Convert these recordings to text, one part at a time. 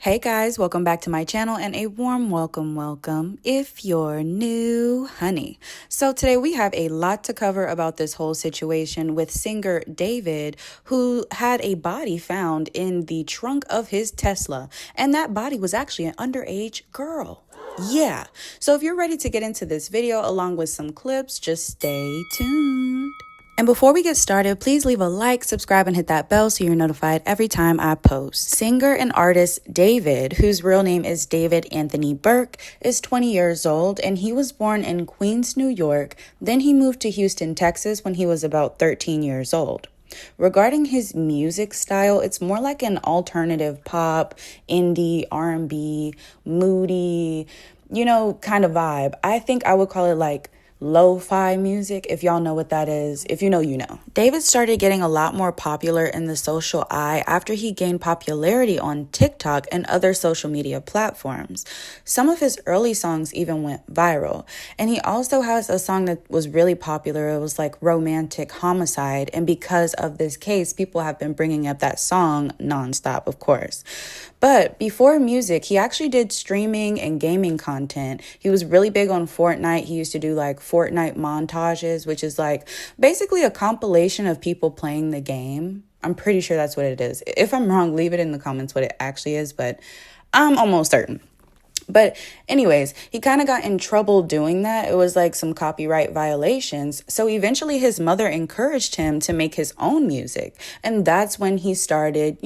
Hey guys, welcome back to my channel and a warm welcome if you're new, honey. So today we have a lot to cover about this whole situation with singer David, who had a body found in the trunk of his Tesla, and that body was actually an underage girl. Yeah, so if you're ready to get into this video along with some clips, just stay tuned. And before we get started, please leave a like, subscribe, and hit that bell so you're notified every time I post. Singer and artist David, whose real name is David Anthony Burke, is 20 years old, and he was born in Queens, New York. Then he moved to Houston, Texas when he was about 13 years old. Regarding his music style, it's more like an alternative pop, indie, R&B, moody, kind of vibe. I think I would call it like lo-fi music, if y'all know what that is. If you know, you know. David started getting a lot more popular in the social eye after he gained popularity on TikTok and other social media platforms. Some of his early songs even went viral. And he also has a song that was really popular. It was like Romantic Homicide. And because of this case, people have been bringing up that song nonstop, of course. But before music, he actually did streaming and gaming content. He was really big on Fortnite. He used to do like Fortnite montages, which is like basically a compilation of people playing the game. I'm pretty sure that's what it is. If I'm wrong, leave it in the comments what it actually is, but I'm almost certain. But anyways, he kind of got in trouble doing that. It was like some copyright violations. So eventually his mother encouraged him to make his own music. And that's when he started,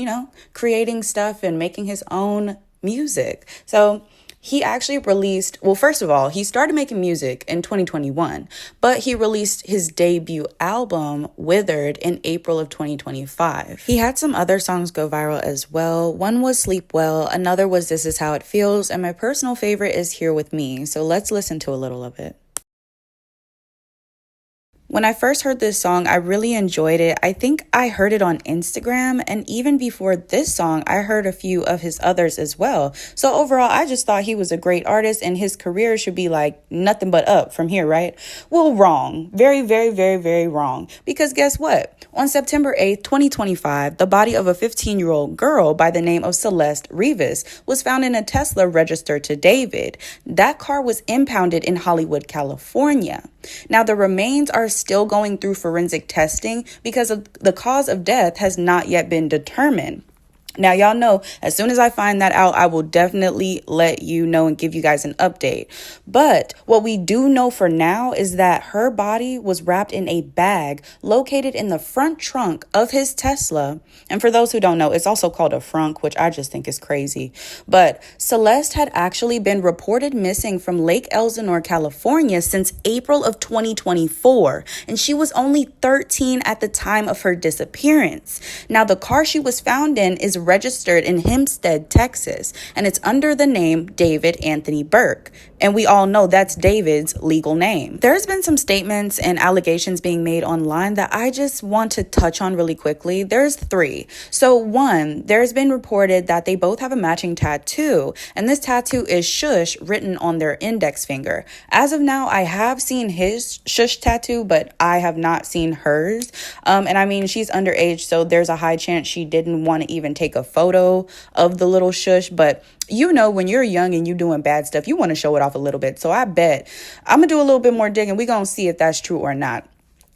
creating stuff and making his own music. So he actually released, well, first of all, he started making music in 2021, but he released his debut album, Withered, in April of 2025. He had some other songs go viral as well. One was Sleep Well, another was This Is How It Feels, and my personal favorite is Here With Me. So let's listen to a little of it. When I first heard this song, I really enjoyed it. I think I heard it on Instagram, and even before this song, I heard a few of his others as well. So overall, I just thought he was a great artist and his career should be like nothing but up from here, right? Well, wrong. Very, very, very, very wrong. Because guess what? On September 8th, 2025, the body of a 15-year-old girl by the name of Celeste was found in a Tesla registered to David. That car was impounded in Hollywood, California. Now, the remains are still going through forensic testing because of the cause of death has not yet been determined. Now, y'all know, as soon as I find that out, I will definitely let you know and give you guys an update. But what we do know for now is that her body was wrapped in a bag located in the front trunk of his Tesla. And for those who don't know, it's also called a frunk, which I just think is crazy. But Celeste had actually been reported missing from Lake Elsinore, California since April of 2024. And she was only 13 at the time of her disappearance. Now, the car she was found in is registered in Hempstead, Texas, and it's under the name David Anthony Burke. And we all know that's David's legal name. There's been some statements and allegations being made online that I just want to touch on really quickly. There's three. So one, there's been reported that they both have a matching tattoo, and this tattoo is shush written on their index finger. As of now, I have seen his shush tattoo, but I have not seen hers. And I mean, she's underage, so there's a high chance she didn't want to even take a photo of the little shush, but when you're young and you doing bad stuff, you want to show it off a little bit. So I bet I'm gonna do a little bit more digging. We're gonna see if that's true or not.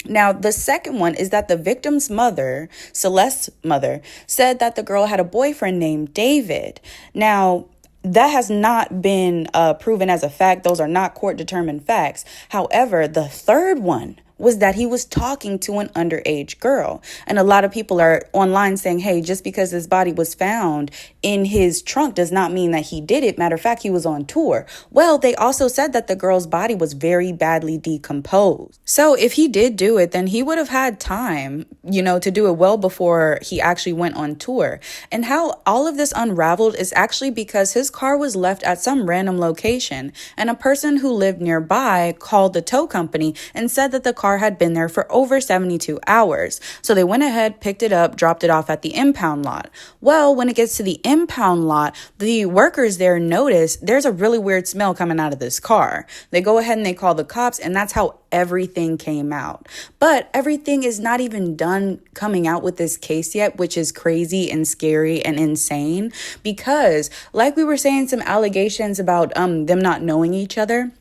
Now, the second one is that the victim's mother, Celeste's mother, said that the girl had a boyfriend named David. Now, that has not been proven as a fact. Those are not court-determined facts. However, the third one was that he was talking to an underage girl. And a lot of people are online saying, hey, just because his body was found in his trunk does not mean that he did it. Matter of fact, he was on tour. Well, they also said that the girl's body was very badly decomposed. So if he did do it, then he would have had time, to do it well before he actually went on tour. And how all of this unraveled is actually because his car was left at some random location. And a person who lived nearby called the tow company and said that the car had been there for over 72 hours. So they went ahead, picked it up, dropped it off at the impound lot. Well, when it gets to the impound lot, the workers there notice there's a really weird smell coming out of this car. They go ahead and they call the cops, and that's how everything came out. But everything is not even done coming out with this case yet, which is crazy and scary and insane because, like we were saying, some allegations about them not knowing each other.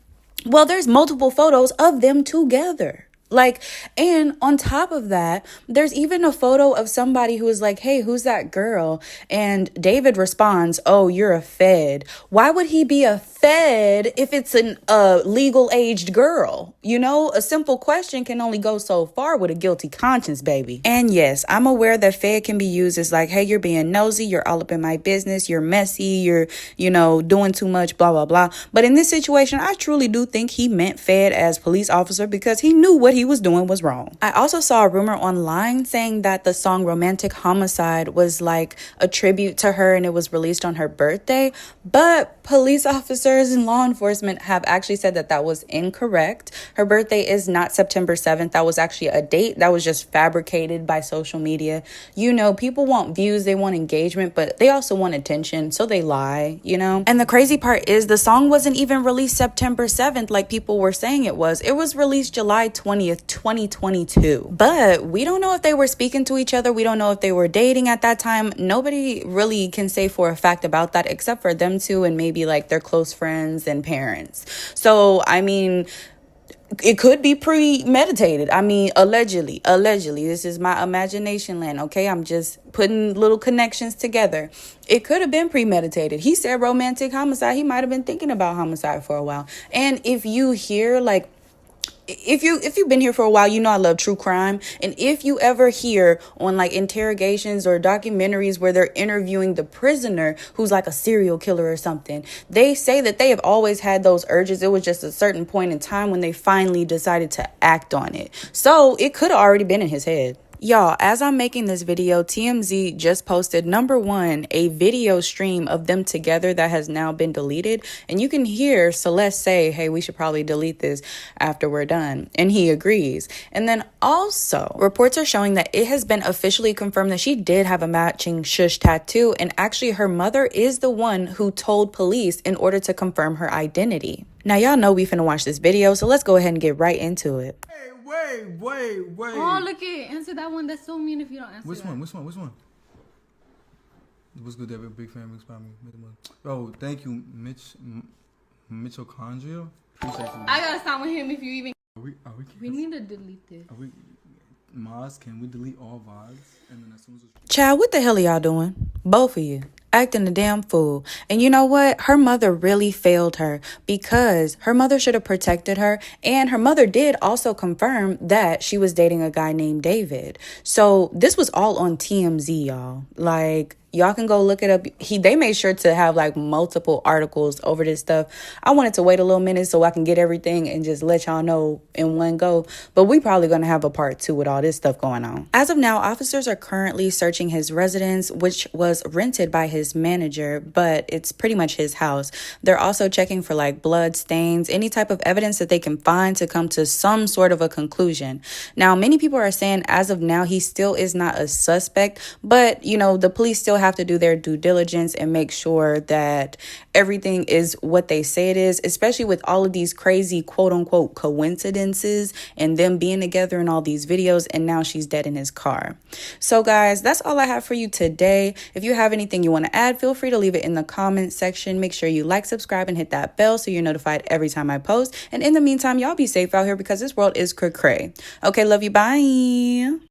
Well, there's multiple photos of them together. Like, and on top of that, there's even a photo of somebody who is like, hey, who's that girl? And David responds, oh, you're a fed. Why would he be a fed if it's a legal aged girl? You know, a simple question can only go so far with a guilty conscience, baby. And yes, I'm aware that fed can be used as like, hey, you're being nosy, you're all up in my business, you're messy, you're, doing too much, blah, blah, blah. But in this situation, I truly do think he meant fed as police officer because he knew what he was doing was wrong. I also saw a rumor online saying that the song Romantic Homicide was like a tribute to her and it was released on her birthday, but police officers and law enforcement have actually said that that was incorrect. Her birthday is not September 7th. That was actually a date that was just fabricated by social media. People want views, they want engagement, but they also want attention, so they lie, And the crazy part is the song wasn't even released September 7th like people were saying it was. It was released July 20th, 2022. But we don't know if they were speaking to each other. We don't know if they were dating at that time. Nobody really can say for a fact about that except for them two and maybe like their close friends and parents. So, it could be premeditated. Allegedly. This is my imagination land, okay? I'm just putting little connections together. It could have been premeditated. He said romantic homicide. He might have been thinking about homicide for a while. And if you hear if you've been here for a while, I love true crime. And if you ever hear on like interrogations or documentaries where they're interviewing the prisoner who's like a serial killer or something, they say that they have always had those urges. It was just a certain point in time when they finally decided to act on it. So it could have already been in his head. Y'all, as I'm making this video, TMZ just posted #1, a video stream of them together that has now been deleted. And you can hear Celeste say, hey, we should probably delete this after we're done. And he agrees. And then also, reports are showing that it has been officially confirmed that she did have a matching shush tattoo. And actually, her mother is the one who told police in order to confirm her identity. Now, y'all know we finna watch this video, so let's go ahead and get right into it. Wait. Oh, look it. Answer that one. That's so mean if you don't answer Which one? What's good, David? Big fan, by me. Oh, thank you, Mitochondria. Appreciate you. I gotta stop with him if you even... We need to delete this. Maz, can we delete all VODs? And then as soon as Child, what the hell are y'all doing? Both of you. Acting a damn fool. And you know what? Her mother really failed her because her mother should have protected her. And her mother did also confirm that she was dating a guy named David. So this was all on TMZ, y'all. Like, y'all can go look it up. They made sure to have like multiple articles over this stuff. I wanted to wait a little minute so I can get everything and just let y'all know in one go. But we probably going to have a part 2 with all this stuff going on. As of now, officers are currently searching his residence, which was rented by his manager, but it's pretty much his house. They're also checking for like blood stains, any type of evidence that they can find to come to some sort of a conclusion. Now, many people are saying as of now, he still is not a suspect, but the police still have to do their due diligence and make sure that everything is what they say it is, especially with all of these crazy quote unquote coincidences and them being together in all these videos, and now she's dead in his car. So guys, that's all I have for you today. If you have anything you want to add, feel free to leave it in the comment section. Make sure you like, subscribe, and hit that bell so you're notified every time I post. And in the meantime, y'all be safe out here because this world is cray-cray. Okay, love you. Bye.